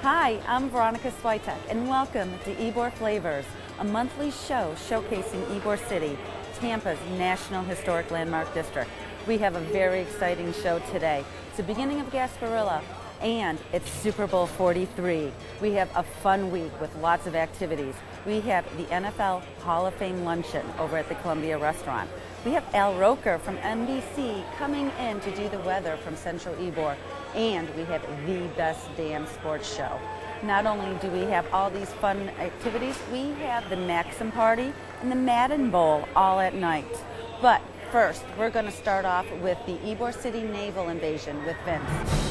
Hi, I'm Veronica Switek, and welcome to Ybor Flavors, a monthly show showcasing Ybor City, Tampa's National Historic Landmark District. We have a very exciting show today. It's the beginning of Gasparilla, and it's Super Bowl 43. We have a fun week with lots of activities. We have the NFL Hall of Fame Luncheon over at the Columbia Restaurant. We have Roker from NBC coming in to do the weather from Central Ybor. And we have the best damn sports show. Not only do we have all these fun activities, we have the Maxim party and the Madden Bowl all at night. But first, we're going to start off with the Ybor City naval invasion with Vince.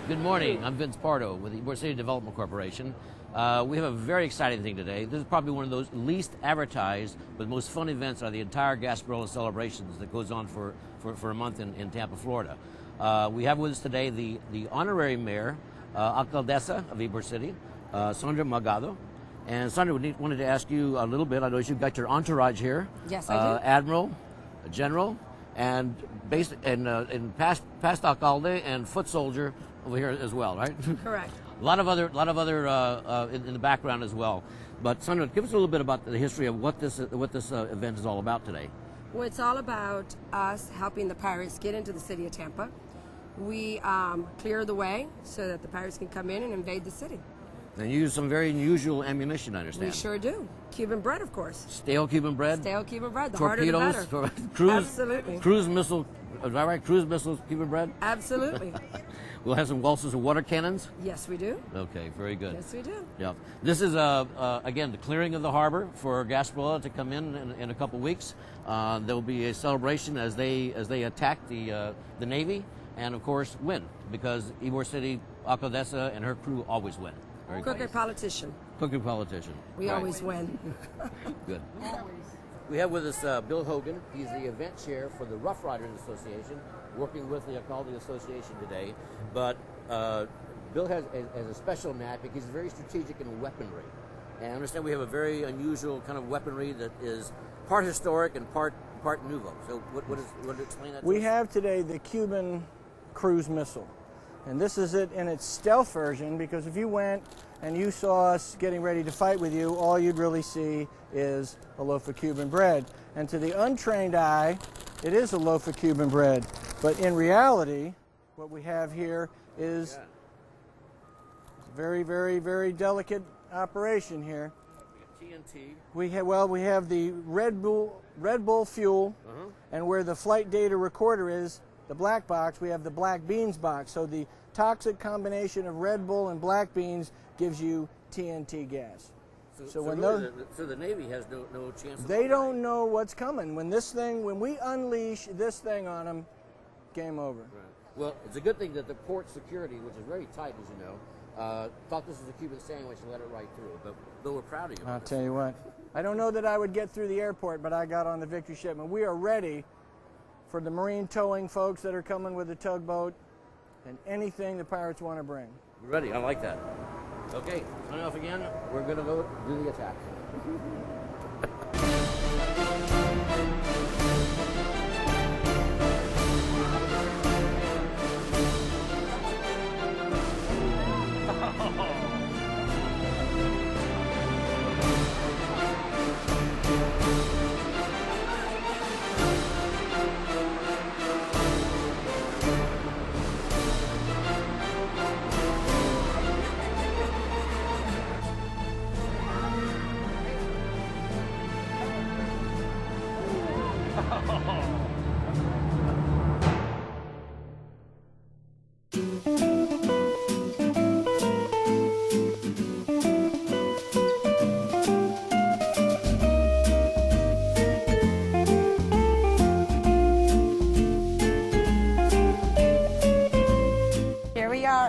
Good morning. I'm Vince Pardo with the Ybor City Development Corporation. We have a very exciting thing today. This is probably one of those least advertised but most fun events are the entire Gasparilla celebrations that goes on for a month in Tampa, Florida. We have with us today the honorary mayor, alcaldesa of Ybor City, Sandra Magado. And Sandra, we wanted to ask you a little bit. I know you've got your entourage here. Yes, I do. Admiral, General, and past alcalde and foot soldier over here as well, right? Correct. A lot of other in the background as well. But Sandra, give us a little bit about the history of what this event is all about today. Well, it's all about us helping the pirates get into the city of Tampa. We clear the way so that the pirates can come in and invade the city. And you use some very unusual ammunition, I understand. We sure do. Cuban bread, of course. Stale Cuban bread? Stale Cuban bread. The torpedoes, harder the better. Absolutely. Cruise missile, is that right? Cruise missiles, Cuban bread? Absolutely. We'll have some waltzes of water cannons? Yes, we do. Okay, very good. Yes, we do. Yeah. This is, again, the clearing of the harbor for Gasparilla to come in a couple weeks. There will be a celebration as they attack the Navy and, of course, win, because Ybor City alcaldesa and her crew always win. Crooked politician. Crooked politician. We always win. Good. We have with us Bill Hogan. He's the event chair for the Rough Riders Association, working with the Alcalde Association today. But Bill has a special knack because he's very strategic in weaponry. And I understand we have a very unusual kind of weaponry that is part historic and part nouveau. So what explain that to We us? have today the Cuban cruise missile. And this is it in its stealth version, because if you went and you saw us getting ready to fight with you, all you'd really see is a loaf of Cuban bread. And to the untrained eye, it is a loaf of Cuban bread. But in reality, what we have here is a very, very, very delicate operation here. TNT. We have the Red Bull fuel, and where the flight data recorder is, the black box, we have the black beans box. So the toxic combination of Red Bull and black beans gives you TNT gas. So the Navy has no chance. They don't know what's coming. When we unleash this thing on them, game over. Right. Well, it's a good thing that the port security, which is very tight, as you know, thought this was a Cuban sandwich and let it right through. But Bill, we're proud of you. I'll tell you what. I don't know that I would get through the airport, but I got on the Victory shipment. We are ready for the marine towing folks that are coming with the tugboat, and anything the Pirates want to bring. Ready, I like that. Okay, sign off again. We're going to go do the attack.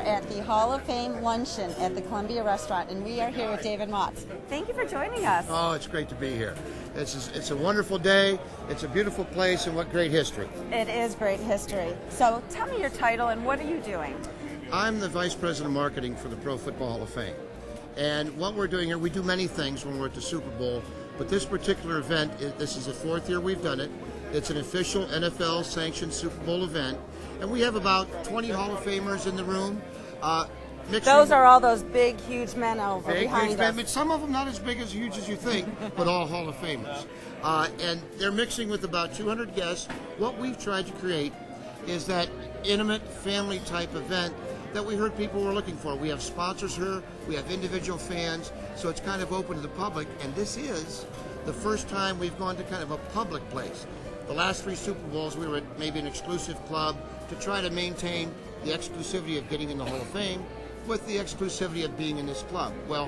At the Hall of Fame Luncheon at the Columbia Restaurant, and we are here with David Motz. Thank you for joining us. Oh, it's great to be here. It's a wonderful day. It's a beautiful place, and what great history. It is great history. So tell me your title and what are you doing? I'm the Vice President of Marketing for the Pro Football Hall of Fame. And what we're doing here, we do many things when we're at the Super Bowl, but this particular event, this is the 4th year we've done it. It's an official NFL-sanctioned Super Bowl event, and we have about 20 Hall of Famers in the room. Those are all those big, huge men over behind us. But some of them not as big as huge as you think, but all Hall of Famers. And they're mixing with about 200 guests. What we've tried to create is that intimate, family-type event that we heard people were looking for. We have sponsors here, we have individual fans, so it's kind of open to the public, and this is the first time we've gone to kind of a public place. The last 3 Super Bowls, we were at maybe an exclusive club to try to maintain the exclusivity of getting in the Hall of Fame with the exclusivity of being in this club. Well,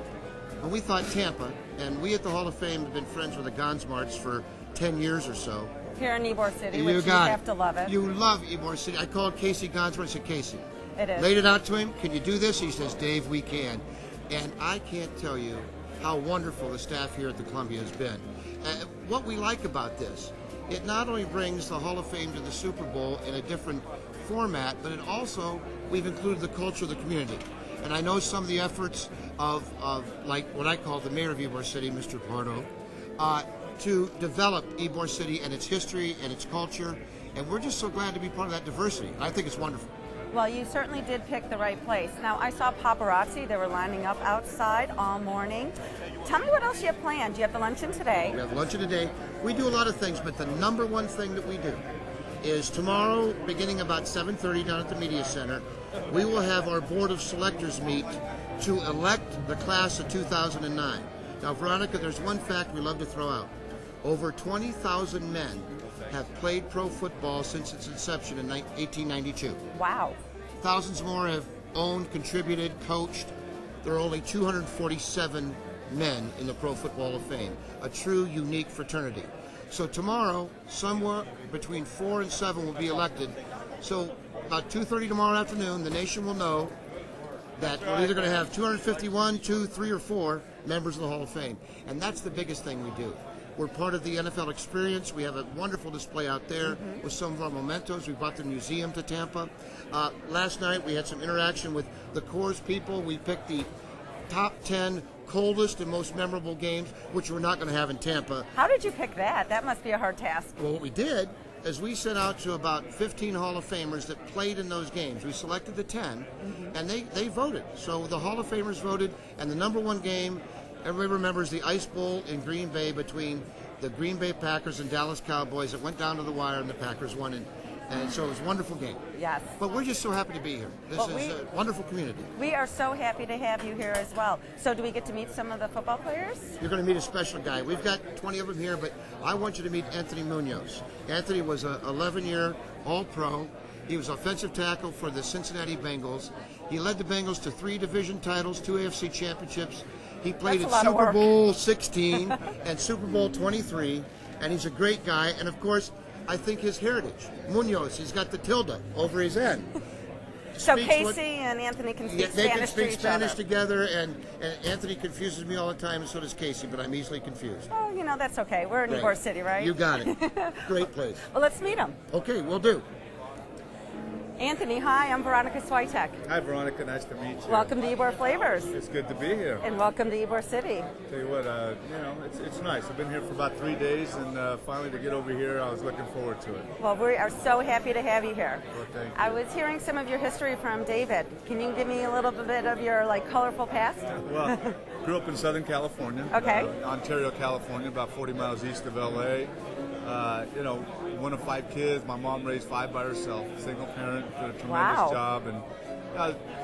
when we thought Tampa, and we at the Hall of Fame have been friends with the Gonsmarts for 10 years or so. Here in Ybor City, which you have to love it. You love Ybor City. I called Casey Gonsmart and said, Casey, it is. Laid it out to him, can you do this? He says, Dave, we can. And I can't tell you how wonderful the staff here at the Columbia has been. What we like about this, it not only brings the Hall of Fame to the Super Bowl in a different format, but it also, we've included the culture of the community. And I know some of the efforts of like what I call the mayor of Ybor City, Mr. Pardo, to develop Ybor City and its history and its culture. And we're just so glad to be part of that diversity. I think it's wonderful. Well, you certainly did pick the right place. Now, I saw paparazzi. They were lining up outside all morning. Tell me what else you have planned. You have the luncheon today. We have luncheon today. We do a lot of things, but the number one thing that we do is tomorrow, beginning about 7:30 down at the Media Center, we will have our Board of Selectors meet to elect the class of 2009. Now, Veronica, there's one fact we love to throw out. Over 20,000 men have played pro football since its inception in 1892. Wow. Thousands more have owned, contributed, coached. There are only 247 men in the Pro Football Hall of Fame, a true, unique fraternity. So tomorrow, somewhere between 4 and 7 will be elected. So about 2:30 tomorrow afternoon, the nation will know that we're either going to have 251, 2, 3, or 4 members of the Hall of Fame. And that's the biggest thing we do. We're part of the NFL experience. We have a wonderful display out there with some of our mementos. We brought the museum to Tampa. Last night we had some interaction with the Coors people. We picked the top 10 coldest and most memorable games, which we're not going to have in Tampa. How did you pick that? That must be a hard task. Well, what we did is we sent out to about 15 Hall of Famers that played in those games. We selected the 10, and they voted. So the Hall of Famers voted, and the number one game, everybody remembers the Ice Bowl in Green Bay between the Green Bay Packers and Dallas Cowboys. It went down to the wire, and the Packers won. And so it was a wonderful game. Yes. But we're just so happy to be here. This is a wonderful community. We are so happy to have you here as well. So do we get to meet some of the football players? You're going to meet a special guy. We've got 20 of them here, but I want you to meet Anthony Munoz. Anthony was an 11-year All-Pro. He was offensive tackle for the Cincinnati Bengals. He led the Bengals to 3 division titles, 2 AFC championships. He played at Super Bowl 16 and Super Bowl 23, and he's a great guy. And, of course, I think his heritage, Munoz, he's got the tilde over his end. So speaks Casey what- and Anthony can speak Yeah, they Spanish can speak to each Spanish other. together, and Anthony confuses me all the time, and so does Casey, but I'm easily confused. Oh, you know, that's okay. We're in Right. Ybor City, right? You got it. Great place. Well, let's meet him. Okay, we'll do. Anthony, hi, I'm Veronica Switek. Hi, Veronica. Nice to meet you. Welcome to Ybor Flavors, It's good to be here. and welcome to Ybor City. Tell you what, it's nice. I've been here for about 3 days, and finally to get over here, I was looking forward to it. Well, we are so happy to have you here. Well, thank you. I was hearing some of your history from David. Can you give me a little bit of your colorful past? Well, grew up in Southern California. Okay. Ontario, California, about 40 miles east of LA. One of 5 kids. My mom raised 5 by herself. Single parent, did a tremendous Wow. job, and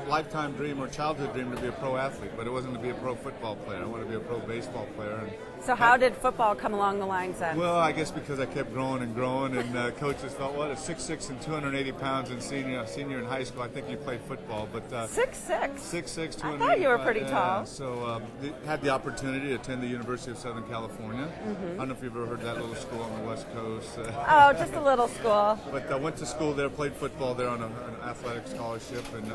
lifetime dream or childhood dream to be a pro athlete, but it wasn't to be a pro football player. I wanted to be a pro baseball player. And So how did football come along the lines then? Well, I guess because I kept growing and growing, and coaches thought, what, at 6'6" and 280 pounds in senior in high school, I think you played football, but 6'6". 6'6", I 280. thought you were pretty tall. So had the opportunity to attend the University of Southern California. I don't know if you've ever heard of that little school on the West Coast. Oh, just a little school. But I went to school there, played football there on an athletic scholarship, and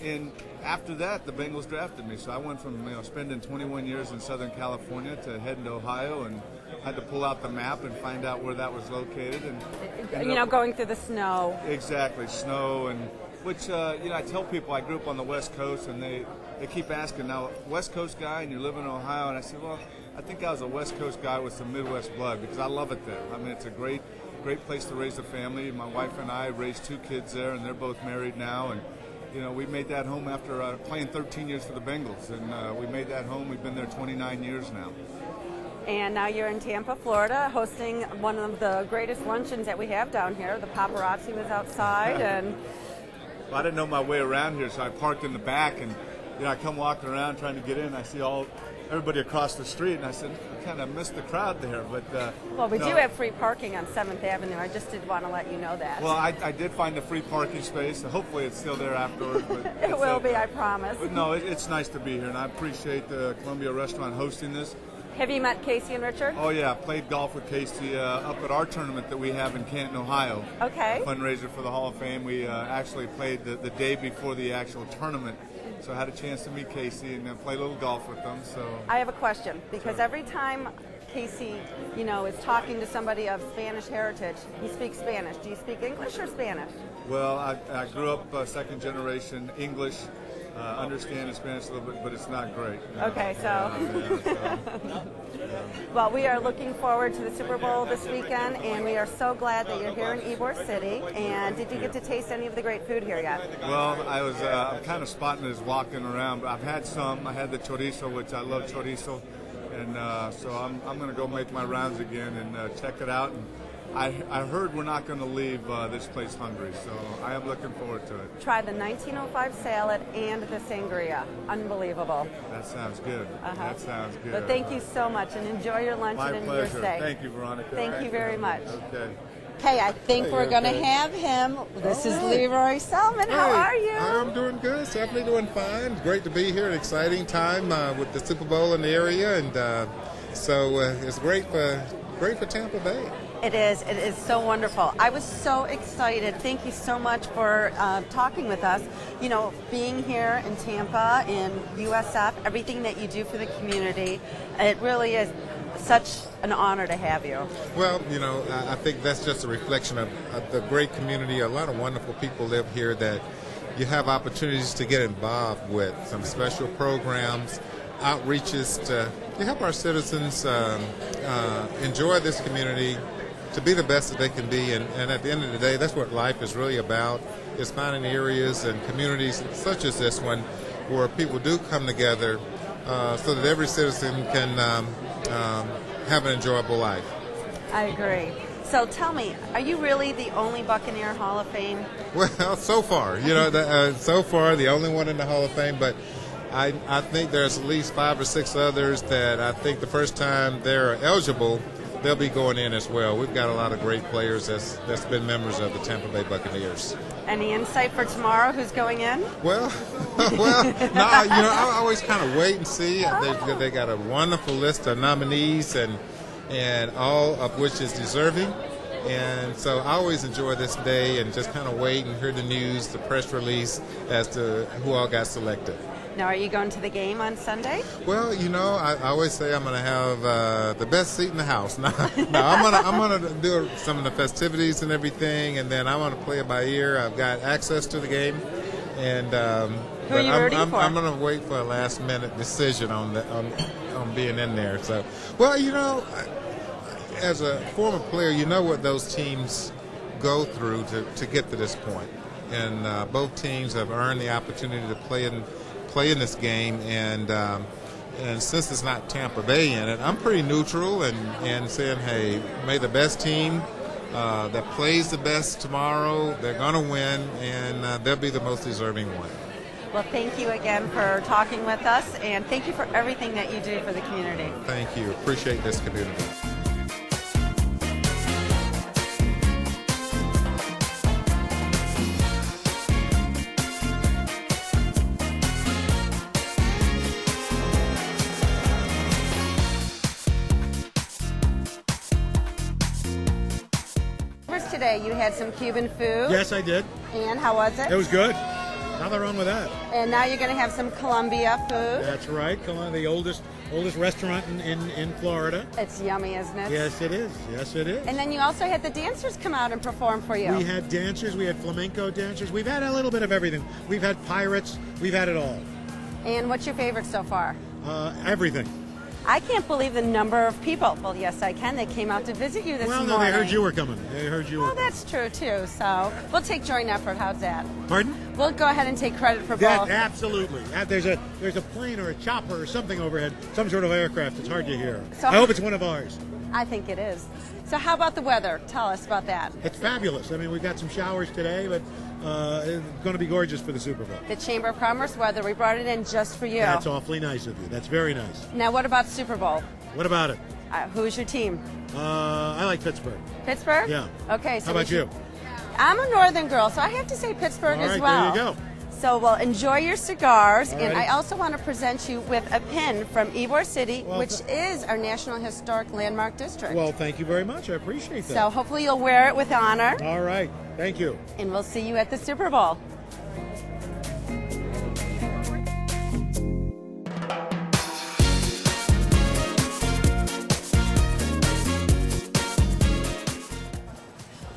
and after that, the Bengals drafted me. So I went from spending 21 years in Southern California to heading to Ohio, and had to pull out the map and find out where that was located. And Going through the snow. exactly, snow, and which I tell people I grew up on the West Coast, and they keep asking, now West Coast guy, and you live in Ohio, and I said, well, I think I was a West Coast guy with some Midwest blood because I love it there. I mean, it's a great place to raise a family. My wife and I raised 2 kids there, and they're both married now, and we made that home after playing 13 years for the Bengals, and we made that home. We've been there 29 years now. And now you're in Tampa, Florida, hosting one of the greatest luncheons that we have down here. The paparazzi was outside, and Well, I didn't know my way around here, so I parked in the back, and I come walking around trying to get in. I see everybody across the street, and I said, I kind of missed the crowd there. But well, we no. do have free parking on 7th Avenue. I just did want to let you know that. Well, I did find a free parking space. Hopefully, it's still there afterwards. But It will be, I promise. But no, it's nice to be here, and I appreciate the Columbia Restaurant hosting this. Have you met Casey and Richard? Oh yeah, I played golf with Casey up at our tournament that we have in Canton, Ohio. Okay. Fundraiser for the Hall of Fame. We actually played the day before the actual tournament, so I had a chance to meet Casey and play a little golf with them. So I have a question, because Sure. every time Casey, is talking to somebody of Spanish heritage, he speaks Spanish. Do you speak English or Spanish? well, I grew up second generation English. Understand Spanish a little bit, but it's not great. Okay, so. Well, we are looking forward to the Super Bowl this weekend, and we are so glad that you're here in Ybor City. And did you get to taste any of the great food here yet? Well, I'm kind of spotting it as walking around, but I've had some. I had the chorizo, which I love chorizo, and so I'm going to go make my rounds again and check it out. And I heard we're not going to leave this place hungry, so I am looking forward to it. Try the 1905 salad and the sangria. Unbelievable. That sounds good. That sounds good. But thank you so much, and enjoy your lunch My and your pleasure. stay. Thank you, Veronica. Thank you very much. Okay. Okay, I think Hey, we're going to okay. have him. This is All right. Leroy Selman. How Hey, are you? I'm doing good. Definitely doing fine. Great to be here. An exciting time with the Super Bowl in the area, and so it's great for Tampa Bay. It is. It is so wonderful. I was so excited. Thank you so much for talking with us. Being here in Tampa, in USF, everything that you do for the community, it really is such an honor to have you. Well, I think that's just a reflection of the great community. A lot of wonderful people live here that you have opportunities to get involved with, some special programs, outreaches to help our citizens enjoy this community, to be the best that they can be. And at the end of the day, that's what life is really about, is finding areas and communities such as this one where people do come together so that every citizen can have an enjoyable life. I agree. So tell me, are you really the only Buccaneer Hall of Fame? Well, so far, so far the only one in the Hall of Fame, but I think there's at least 5 or 6 others that I think the first time they're eligible, they'll be going in as well. We've got a lot of great players that's been members of the Tampa Bay Buccaneers. Any insight for tomorrow? Who's going in? Well, no, I always kind of wait and see. They got a wonderful list of nominees, and all of which is deserving. And so I always enjoy this day and just kind of wait and hear the news, the press release as to who all got selected. Now, are you going to the game on Sunday? Well, you know, I always say I'm going to have the best seat in the house. No, I'm gonna do some of the festivities and everything, and then I'm going to play it by ear. I've got access to the game, and who are you rooting for? I'm going to wait for a last-minute decision on being in there. So, well, you know, as a former player, you know what those teams go through to get to this point, and both teams have earned the opportunity to play in this game, and since it's not Tampa Bay in it, I'm pretty neutral and saying, hey, may the best team that plays the best tomorrow, they're going to win, and they'll be the most deserving one. Well, thank you again for talking with us, and thank you for everything that you do for the community. Thank you. Appreciate this community. Today you had some Cuban food. Yes, I did. And how was it? It was good. Nothing wrong with that. And now you're going to have some Colombia food. That's right. The oldest restaurant in Florida. It's yummy, isn't it? Yes, it is. Yes, it is. And then you also had the dancers come out and perform for you. We had dancers. We had flamenco dancers. We've had a little bit of everything. We've had pirates. We've had it all. And what's your favorite so far? Everything. I can't believe the number of people. Well, yes, I can. They came out to visit you this morning. Well, no, they heard you were coming. They heard you were coming. That's true, too. So we'll take joint effort. How's that? Pardon? We'll go ahead and take credit for that, both. Absolutely. There's a plane or a chopper or something overhead, some sort of aircraft. It's hard to hear. So I hope it's one of ours. I think it is. So how about the weather? Tell us about that. It's fabulous. I mean, we've got some showers today, but it's going to be gorgeous for the Super Bowl. The Chamber of Commerce weather, we brought it in just for you. That's awfully nice of you. That's very nice. Now, what about Super Bowl? What about it? Who's your team? I like Pittsburgh. Pittsburgh? Yeah. Okay. So how about you? I'm a northern girl, so I have to say Pittsburgh All right, as well. there you go. So, well, enjoy your cigars. Alrighty. And I also want to present you with a pin from Ybor City, which is our National Historic Landmark District. Well, thank you very much. I appreciate that. So hopefully you'll wear it with honor. All right. Thank you. And we'll see you at the Super Bowl.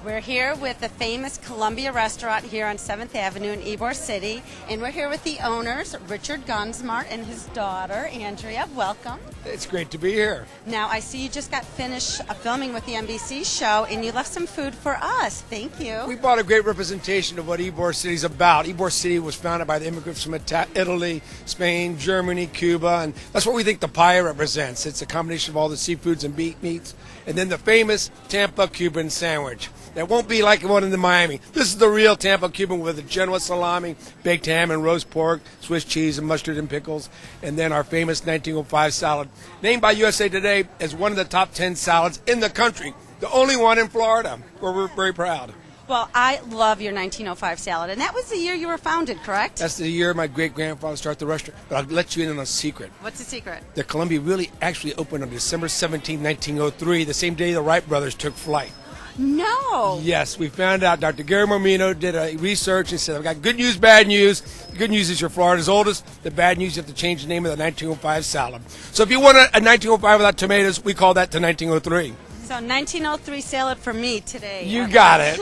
We're here with the famous Columbia restaurant here on 7th Avenue in Ybor City, and we're here with the owners, Richard Gunsmart and his daughter, Andrea. Welcome. It's great to be here. Now, I see you just got finished filming with the NBC show, and you left some food for us. Thank you. We brought a great representation of what Ybor City is about. Ybor City was founded by the immigrants from Italy, Spain, Germany, Cuba, and that's what we think the pie represents. It's a combination of all the seafoods and meats, and then the famous Tampa Cuban sandwich. That won't be like the one in the Miami. This is the real Tampa Cuban with a Genoa salami, baked ham and roast pork, Swiss cheese and mustard and pickles, and then our famous 1905 salad, named by USA Today as one of the top 10 salads in the country, the only one in Florida, where we're very proud. Well, I love your 1905 salad, and that was the year you were founded, correct? That's the year my great-grandfather started the restaurant, but I'll let you in on a secret. What's the secret? The Columbia really actually opened on December 17, 1903, the same day the Wright brothers took flight. No. Yes, we found out. Dr. Gary Mormino did a research and said, I've got good news, bad news. The good news is you're Florida's oldest. The bad news, you have to change the name of the 1905 salad. So if you want a 1905 without tomatoes, we call that the 1903. So 1903 salad for me today. You got it.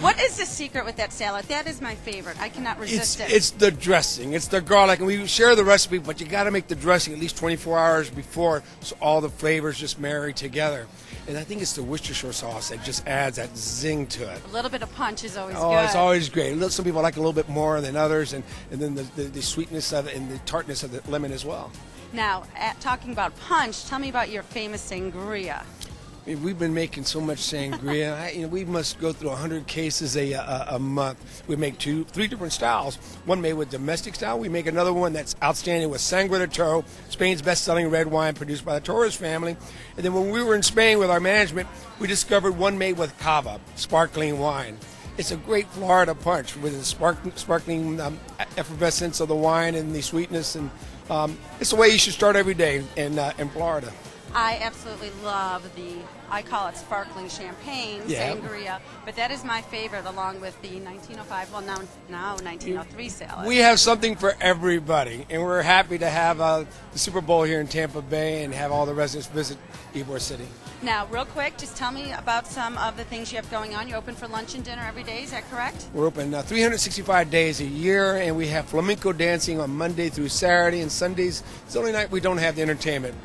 What is the secret with that salad? That is my favorite. I cannot resist it. It's the dressing. It's the garlic. And we share the recipe, but you got to make the dressing at least 24 hours before so all the flavors just marry together. And I think it's the Worcestershire sauce that just adds that zing to it. A little bit of punch is always good. Oh, it's always great. Some people like it a little bit more than others, and then the sweetness of it and the tartness of the lemon as well. Now, talking about punch, tell me about your famous sangria. We've been making so much sangria. We must go through 100 cases a month. We make three different styles. One made with domestic style. We make another one that's outstanding with Sangre de Toro, Spain's best-selling red wine produced by the Torres family. And then when we were in Spain with our management, we discovered one made with cava, sparkling wine. It's a great Florida punch with the sparkling effervescence of the wine and the sweetness. And it's the way you should start every day in Florida. I absolutely love I call it sparkling champagne, sangria, but that is my favorite along with the 1905, well now 1903 salad. We have something for everybody, and we're happy to have the Super Bowl here in Tampa Bay and have all the residents visit Ybor City. Now, real quick, just tell me about some of the things you have going on. You're open for lunch and dinner every day, is that correct? We're open 365 days a year, and we have flamenco dancing on Monday through Saturday, and Sundays it's the only night we don't have the entertainment.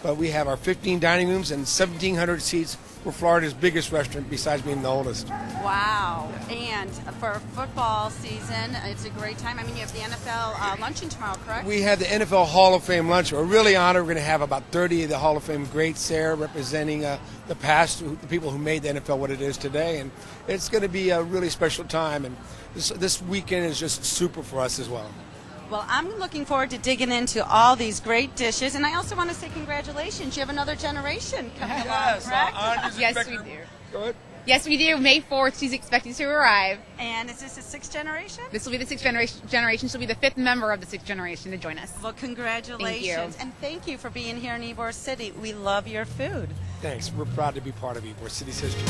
But we have our 15 dining rooms and 1,700 seats. We're Florida's biggest restaurant besides being the oldest. Wow. And for football season, it's a great time. I mean, you have the NFL luncheon tomorrow, correct? We have the NFL Hall of Fame lunch. We're really honored. We're going to have about 30 of the Hall of Fame greats there representing the past, the people who made the NFL what it is today. And it's going to be a really special time. And this weekend is just super for us as well. Well, I'm looking forward to digging into all these great dishes, and I also want to say congratulations. You have another generation coming along, correct? Yes, we do. Go ahead. Yes, we do. May 4th, she's expected to arrive. And is this the sixth generation? This will be the sixth generation. She'll be the fifth member of the sixth generation to join us. Well, congratulations. Thank you. And thank you for being here in Ybor City. We love your food. Thanks. We're proud to be part of Ybor City's history.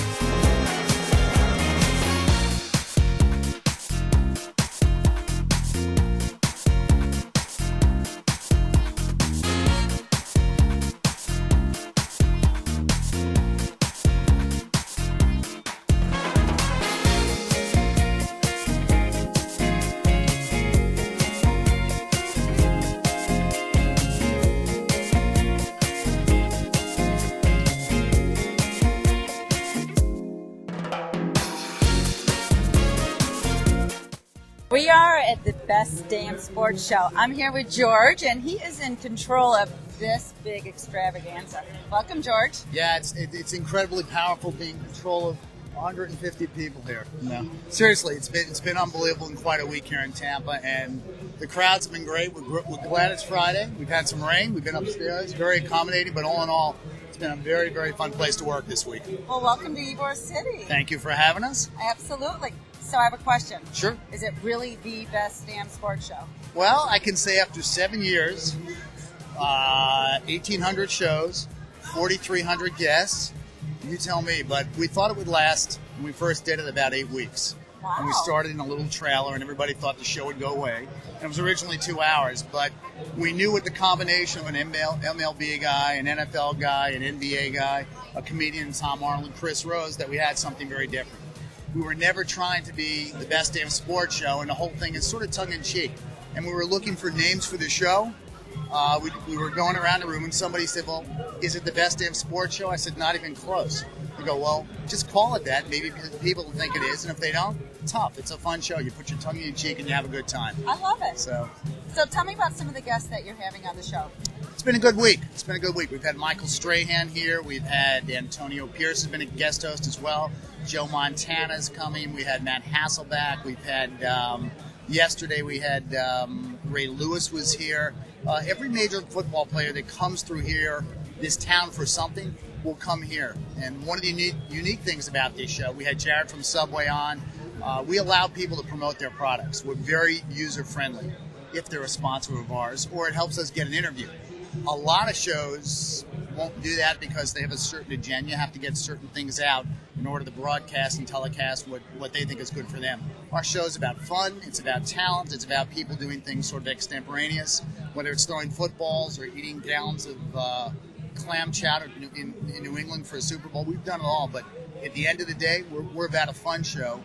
We are at the Best Damn Sports Show. I'm here with George, and he is in control of this big extravaganza. Welcome, George. Yeah, it's incredibly powerful being in control of 150 people here. No, seriously, it's been unbelievable and quite a week here in Tampa, and the crowds have been great. We're glad it's Friday. We've had some rain. We've been upstairs, very accommodating, but all in all, it's been a very, very fun place to work this week. Well, welcome to Ybor City. Thank you for having us. Absolutely. So I have a question. Sure. Is it really the Best Damn Sports Show? Well, I can say after 7 years, 1,800 shows, 4,300 guests, you tell me, but we thought it would last, when we first did it, about 8 weeks. Wow. And we started in a little trailer, and everybody thought the show would go away. And it was originally 2 hours, but we knew with the combination of an MLB guy, an NFL guy, an NBA guy, a comedian, Tom Arnold, and Chris Rose, that we had something very different. We were never trying to be the Best Damn Sports Show, and the whole thing is sort of tongue-in-cheek. And we were looking for names for the show. We were going around the room, and somebody said, well, is it the Best Damn Sports Show? I said, not even close. We go, well, just call it that. Maybe people will think it is, and if they don't, tough. It's a fun show. You put your tongue in your cheek, and you have a good time. I love it. So tell me about some of the guests that you're having on the show. It's been a good week. We've had Michael Strahan here. We've had Antonio Pierce has been a guest host as well. Joe Montana's coming. We had Matt Hasselbeck. We've had yesterday we had Ray Lewis was here. Every major football player that comes through here, this town for something, will come here. And one of the unique things about this show, we had Jared from Subway on. We allow people to promote their products. We're very user friendly if they're a sponsor of ours, or it helps us get an interview. A lot of shows won't do that because they have a certain agenda. You have to get certain things out in order to broadcast and telecast what they think is good for them. Our show's about fun, it's about talent, it's about people doing things sort of extemporaneous, whether it's throwing footballs or eating gallons of clam chowder in New England for a Super Bowl. We've done it all, but at the end of the day, we're about a fun show.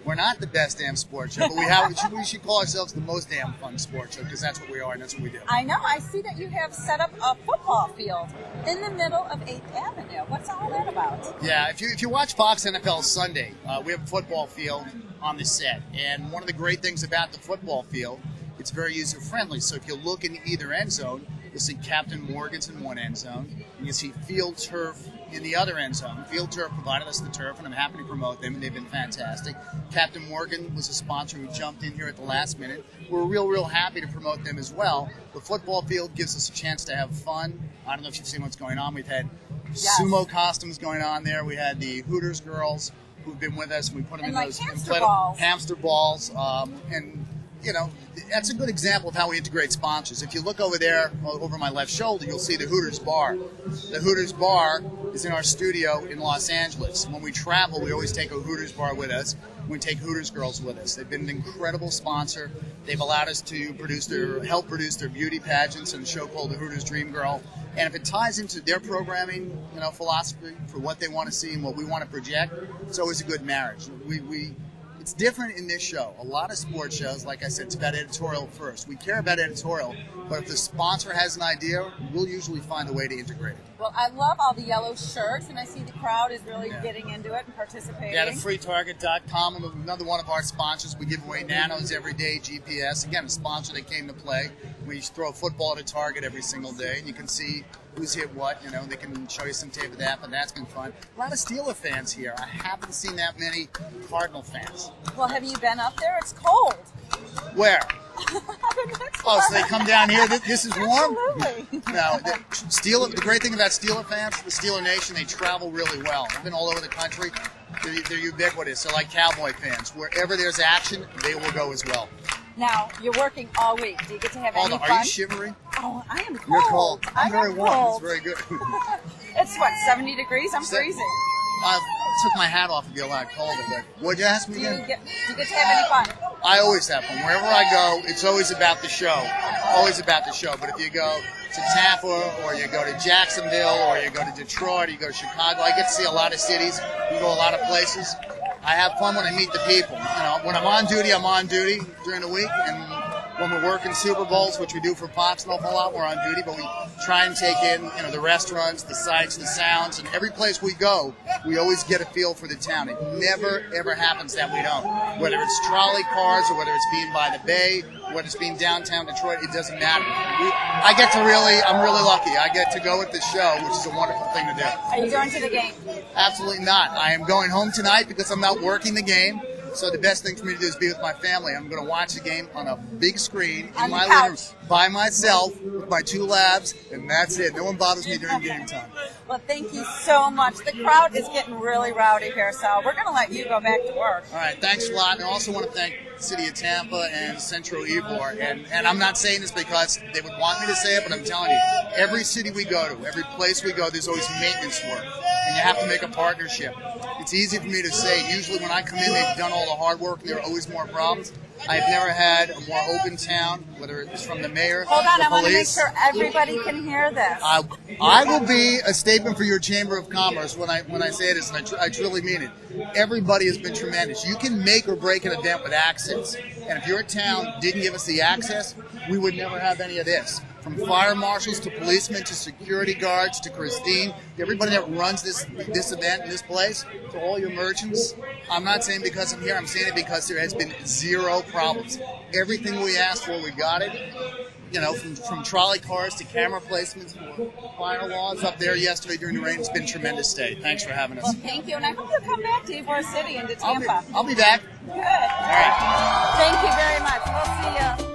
We're not the Best Damn Sports Show, but we should call ourselves the most damn fun sports show because that's what we are and that's what we do. I know. I see that you have set up a football field in the middle of 8th Avenue. What's all that about? Yeah, if you watch Fox NFL Sunday, we have a football field on the set. And one of the great things about the football field, it's very user-friendly. So if you look in either end zone, you'll see Captain Morgan's in one end zone, and you see Field Turf in the other end zone. Field Turf provided us the turf, and I'm happy to promote them. They've been fantastic. Captain Morgan was a sponsor who jumped in here at the last minute. We're real happy to promote them as well. The football field gives us a chance to have fun. I don't know if you've seen what's going on. We've had sumo costumes going on there. We had the Hooters girls who've been with us. We put them in like those hamster balls. hamster balls, and that's a good example of how we integrate sponsors. If you look over there, over my left shoulder, you'll see the Hooters Bar. The Hooters Bar is in our studio in Los Angeles. When we travel, we always take a Hooters Bar with us. We take Hooters girls with us. They've been an incredible sponsor. They've allowed us to help produce their beauty pageants and a show called The Hooters Dream Girl. And if it ties into their programming, philosophy for what they want to see and what we want to project, it's always a good marriage. It's different in this show. A lot of sports shows, like I said, it's about editorial first. We care about editorial, but if the sponsor has an idea, we'll usually find a way to integrate it. Well, I love all the yellow shirts, and I see the crowd is really getting into it and participating. Yeah, the freetarget.com, another one of our sponsors. We give away nanos every day, GPS. Again, a sponsor that came to play. We throw a football at a target every single day, and you can see who's hit what. They can show you some tape of that, but that's been fun. A lot of Steeler fans here. I haven't seen that many Cardinal fans. Well, have you been up there? It's cold. Where? Oh, so they come down here. This is warm? Absolutely. No, the great thing about Steeler fans, the Steeler Nation, they travel really well. They've been all over the country. They're ubiquitous. They're like Cowboy fans. Wherever there's action, they will go as well. Now, you're working all week. Do you get to have any fun? Are you shivering? Oh, I am cold. You're cold. I'm very warm. Cold. It's very good. It's what, 70 degrees? I'm freezing. I took my hat off to be a lot colder, but what'd you ask me again? Do you get to have any fun? I always have fun. Wherever I go, it's always about the show. Always about the show. But if you go to Tampa, or you go to Jacksonville, or you go to Detroit, or you go to Chicago, I get to see a lot of cities. We go a lot of places. I have fun when I meet the people. When I'm on duty during the week, and when we're working Super Bowls, which we do for Fox an awful lot, we're on duty, but we try and take in, the restaurants, the sights, the sounds, and every place we go, we always get a feel for the town. It never, ever happens that we don't. Whether it's trolley cars, or whether it's being by the bay, whether it's being downtown Detroit, it doesn't matter. I'm really lucky. I get to go with the show, which is a wonderful thing to do. Are you going to the game? Absolutely not. I am going home tonight because I'm not working the game. So the best thing for me to do is be with my family. I'm going to watch the game on a big screen in my living room by myself with my 2 labs, and that's it. No one bothers me during game time. Well, thank you so much. The crowd is getting really rowdy here, so we're going to let you go back to work. All right, thanks a lot. And I also want to thank the city of Tampa and Central Ybor. And I'm not saying this because they would want me to say it, but I'm telling you, every city we go to, every place we go, there's always maintenance work. And you have to make a partnership. It's easy for me to say. Usually when I come in, they've done all the hard work, and there are always more problems. I've never had a more open town, whether it's from the mayor, Hold on, the I want to make police. sure everybody can hear this. I will be a statement for your Chamber of Commerce when I say this, and I truly mean it. Everybody has been tremendous. You can make or break an event with access, and if your town didn't give us the access, we would never have any of this. From fire marshals to policemen to security guards to Christine, everybody that runs this event in this place, to all your merchants. I'm not saying because I'm here, I'm saying it because there has been 0 problems. Everything we asked for, we got it. From trolley cars to camera placements, fire laws up there yesterday during the rain. It's been a tremendous day. Thanks for having us. Well, thank you, and I hope you'll come back to Ybor City and to Tampa. I'll be back. Good. All right. Thank you very much. We'll see you.